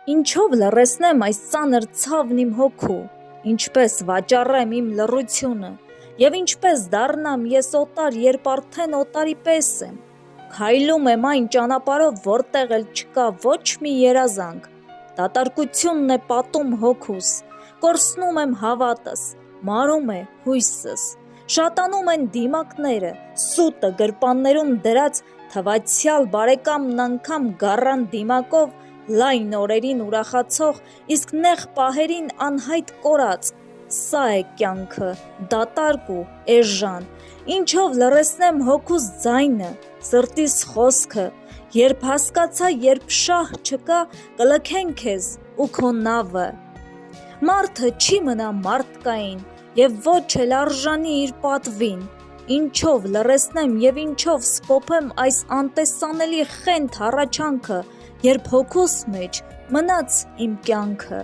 Ինչով լռեցնեմ այս ծանր ցավն իմ հոգու, ինչպես վաճառեմ իմ լռությունը, և ինչպես դառնամ ես օտար, երբ արդեն օտարի պես եմ, քայլում եմ այն ճանապարհով, որտեղ էլ չկա ոչ մի երազանք, դատարկությունն է պատում հոգուս, կորցնում եմ հավատս, մարում է հույսս, շատանում են դիմակները, սուտը գրպաններում դրած թվացյալ բարեկամն անգամ գառան դիմակով լայն օրերին ուրախացող, իսկ նեղ պահերին անհայտ կորած, սա է կյանքը, դատարկ ու էժան, ինչով լռեցնեմ հոգուս ձայնը, սրտիս խոսքը, երբ հասկացա, երբ շահ չկա, կլքեն քեզ ու քո նավը, մարդը չի մնա մարդկային և ոչ էլ արժանի իր պատվին, ինչով լռեցնեմ և ինչով սփոփեմ այս անտեսանելի խենթ հառաչանքը, երբ հոգուս մեջ մնաց իմ կյանքը,